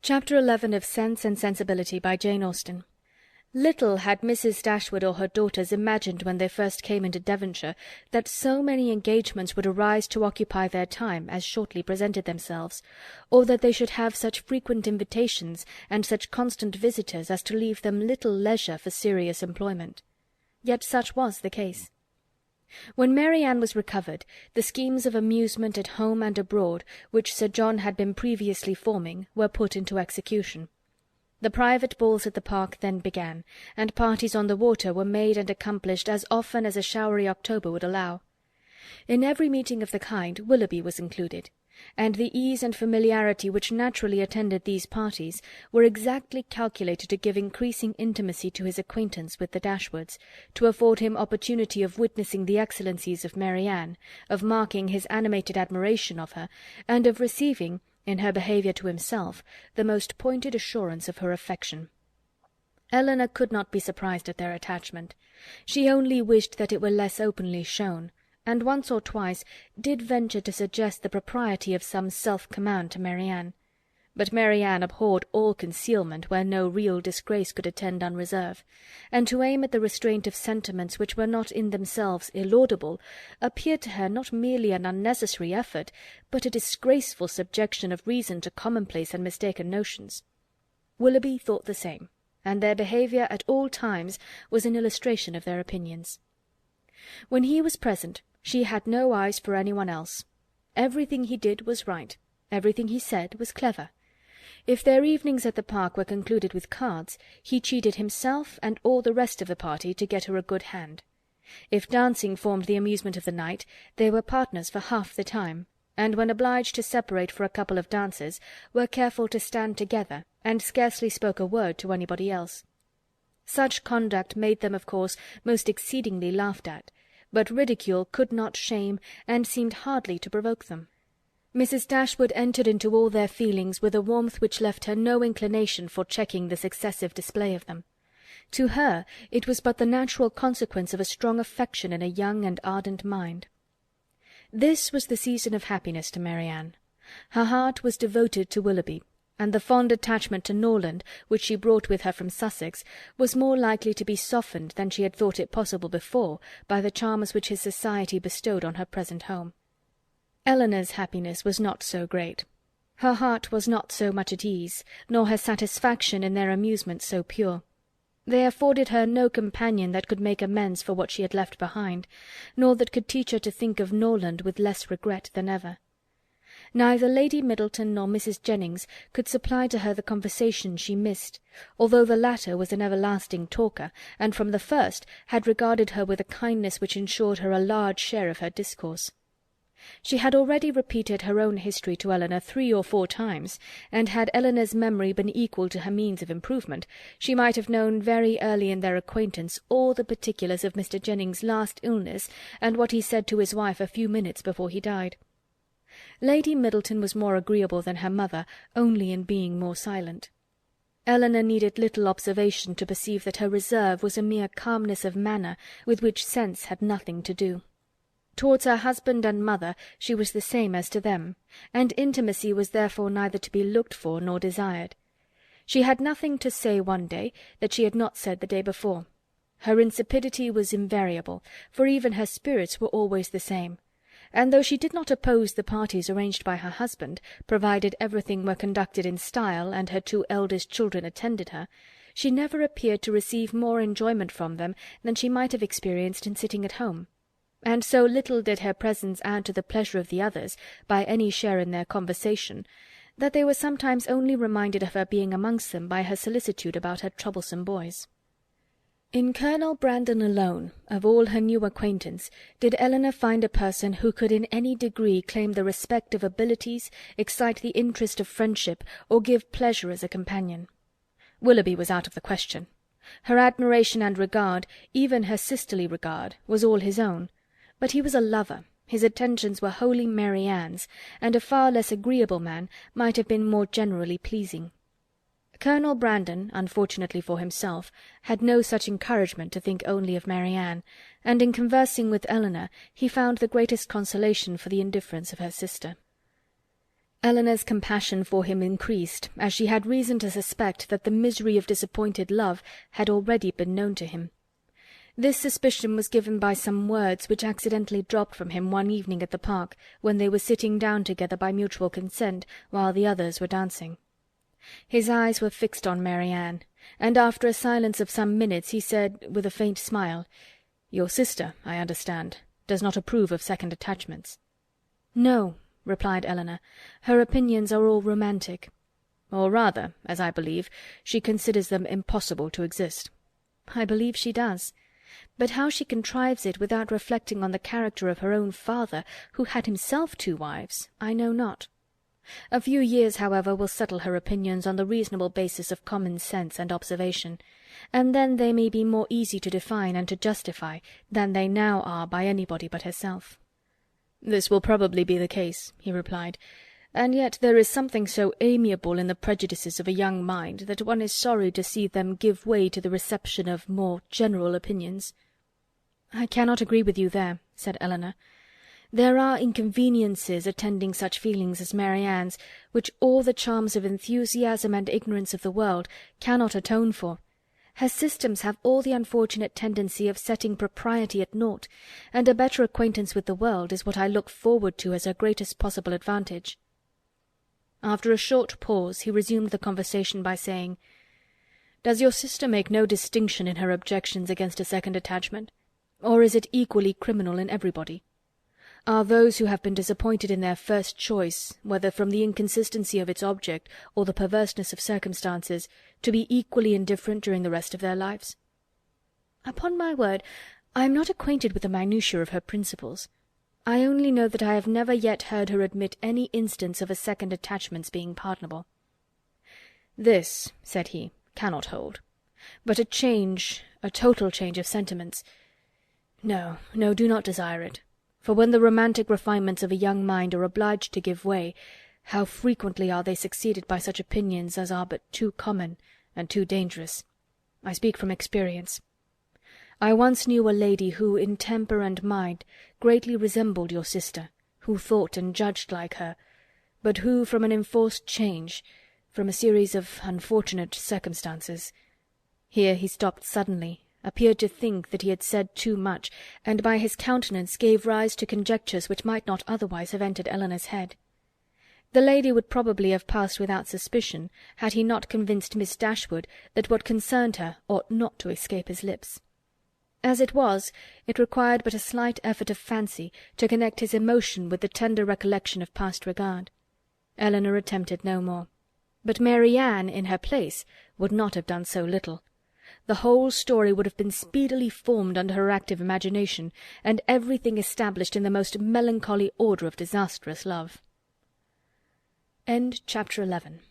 Chapter 11 of Sense and Sensibility by Jane Austen. Little had Mrs. Dashwood or her daughters imagined when they first came into Devonshire that so many engagements would arise to occupy their time as shortly presented themselves, or that they should have such frequent invitations and such constant visitors as to leave them little leisure for serious employment. Yet such was the case. When Mary Ann was recovered, the schemes of amusement at home and abroad, which Sir John had been previously forming, were put into execution. The private balls at the park then began, and parties on the water were made and accomplished as often as a showery October would allow. In every meeting of the kind Willoughby was included, and the ease and familiarity which naturally attended these parties were exactly calculated to give increasing intimacy to his acquaintance with the Dashwoods, to afford him opportunity of witnessing the excellencies of Mary Ann, of marking his animated admiration of her, and of receiving, in her behaviour to himself, the most pointed assurance of her affection. Elinor could not be surprised at their attachment. She only wished that it were less openly shown, and once or twice did venture to suggest the propriety of some self-command to Mary Ann. But Mary Ann abhorred all concealment where no real disgrace could attend unreserve, and to aim at the restraint of sentiments which were not in themselves illaudable appeared to her not merely an unnecessary effort, but a disgraceful subjection of reason to commonplace and mistaken notions. Willoughby thought the same, and their behaviour at all times was an illustration of their opinions. When he was present, she had no eyes for anyone else. Everything he did was right, everything he said was clever. If their evenings at the park were concluded with cards, he cheated himself and all the rest of the party to get her a good hand. If dancing formed the amusement of the night, they were partners for half the time, and when obliged to separate for a couple of dances, were careful to stand together, and scarcely spoke a word to anybody else. Such conduct made them, of course, most exceedingly laughed at, but ridicule could not shame, and seemed hardly to provoke them. Mrs. Dashwood entered into all their feelings with a warmth which left her no inclination for checking this excessive display of them. To her it was but the natural consequence of a strong affection in a young and ardent mind. This was the season of happiness to Mary Ann. Her heart was devoted to Willoughby, and the fond attachment to Norland, which she brought with her from Sussex, was more likely to be softened than she had thought it possible before by the charms which his society bestowed on her present home. Elinor's happiness was not so great. Her heart was not so much at ease, nor her satisfaction in their amusement so pure. They afforded her no companion that could make amends for what she had left behind, nor that could teach her to think of Norland with less regret than ever. Neither Lady Middleton nor Mrs. Jennings could supply to her the conversation she missed, although the latter was an everlasting talker, and from the first had regarded her with a kindness which ensured her a large share of her discourse. She had already repeated her own history to Elinor 3 or 4 times, and had Elinor's memory been equal to her means of improvement, she might have known very early in their acquaintance all the particulars of Mr. Jennings' last illness, and what he said to his wife a few minutes before he died. Lady Middleton was more agreeable than her mother, only in being more silent. Elinor needed little observation to perceive that her reserve was a mere calmness of manner, with which sense had nothing to do. Towards her husband and mother she was the same as to them, and intimacy was therefore neither to be looked for nor desired. She had nothing to say one day that she had not said the day before. Her insipidity was invariable, for even her spirits were always the same, and though she did not oppose the parties arranged by her husband, provided everything were conducted in style, and her 2 eldest children attended her, she never appeared to receive more enjoyment from them than she might have experienced in sitting at home. And so little did her presence add to the pleasure of the others, by any share in their conversation, that they were sometimes only reminded of her being amongst them by her solicitude about her troublesome boys. In Colonel Brandon alone, of all her new acquaintance, did Elinor find a person who could in any degree claim the respect of abilities, excite the interest of friendship, or give pleasure as a companion. Willoughby was out of the question. Her admiration and regard, even her sisterly regard, was all his own. But he was a lover, his attentions were wholly Mary Ann's, and a far less agreeable man might have been more generally pleasing. Colonel Brandon, unfortunately for himself, had no such encouragement to think only of Mary Ann, and in conversing with Elinor he found the greatest consolation for the indifference of her sister. Elinor's compassion for him increased, as she had reason to suspect that the misery of disappointed love had already been known to him. This suspicion was given by some words which accidentally dropped from him one evening at the park, when they were sitting down together by mutual consent, while the others were dancing. His eyes were fixed on Marianne, and after a silence of some minutes he said, with a faint smile, "Your sister, I understand, does not approve of second attachments." "No," replied Elinor, "her opinions are all romantic." "Or rather, as I believe, she considers them impossible to exist." "I believe she does. But how she contrives it without reflecting on the character of her own father, who had himself 2 wives, I know not. A few years, however, will settle her opinions on the reasonable basis of common sense and observation, and then they may be more easy to define and to justify than they now are by anybody but herself." "This will probably be the case," he replied, "and yet there is something so amiable in the prejudices of a young mind that one is sorry to see them give way to the reception of more general opinions." "I cannot agree with you there," said Elinor. "There are inconveniences attending such feelings as Marianne's, which all the charms of enthusiasm and ignorance of the world cannot atone for. Her systems have all the unfortunate tendency of setting propriety at naught, and a better acquaintance with the world is what I look forward to as her greatest possible advantage." After a short pause he resumed the conversation by saying, "Does your sister make no distinction in her objections against a second attachment, or is it equally criminal in everybody? Are those who have been disappointed in their first choice, whether from the inconsistency of its object or the perverseness of circumstances, to be equally indifferent during the rest of their lives?" "Upon my word, I am not acquainted with the minutiae of her principles. I only know that I have never yet heard her admit any instance of a second attachment's being pardonable." "This," said he, "cannot hold. But a change, a total change of sentiments— No, no, do not desire it. For when the romantic refinements of a young mind are obliged to give way, how frequently are they succeeded by such opinions as are but too common and too dangerous. I speak from experience. I once knew a lady who, in temper and mind, greatly resembled your sister, who thought and judged like her, but who, from an enforced change, from a series of unfortunate circumstances—" Here he stopped suddenly, appeared to think that he had said too much, and by his countenance gave rise to conjectures which might not otherwise have entered Elinor's head. The lady would probably have passed without suspicion, had he not convinced Miss Dashwood that what concerned her ought not to escape his lips. As it was, it required but a slight effort of fancy to connect his emotion with the tender recollection of past regard. Elinor attempted no more. But Marianne, in her place, would not have done so little. The whole story would have been speedily formed under her active imagination, and everything established in the most melancholy order of disastrous love. Chapter 11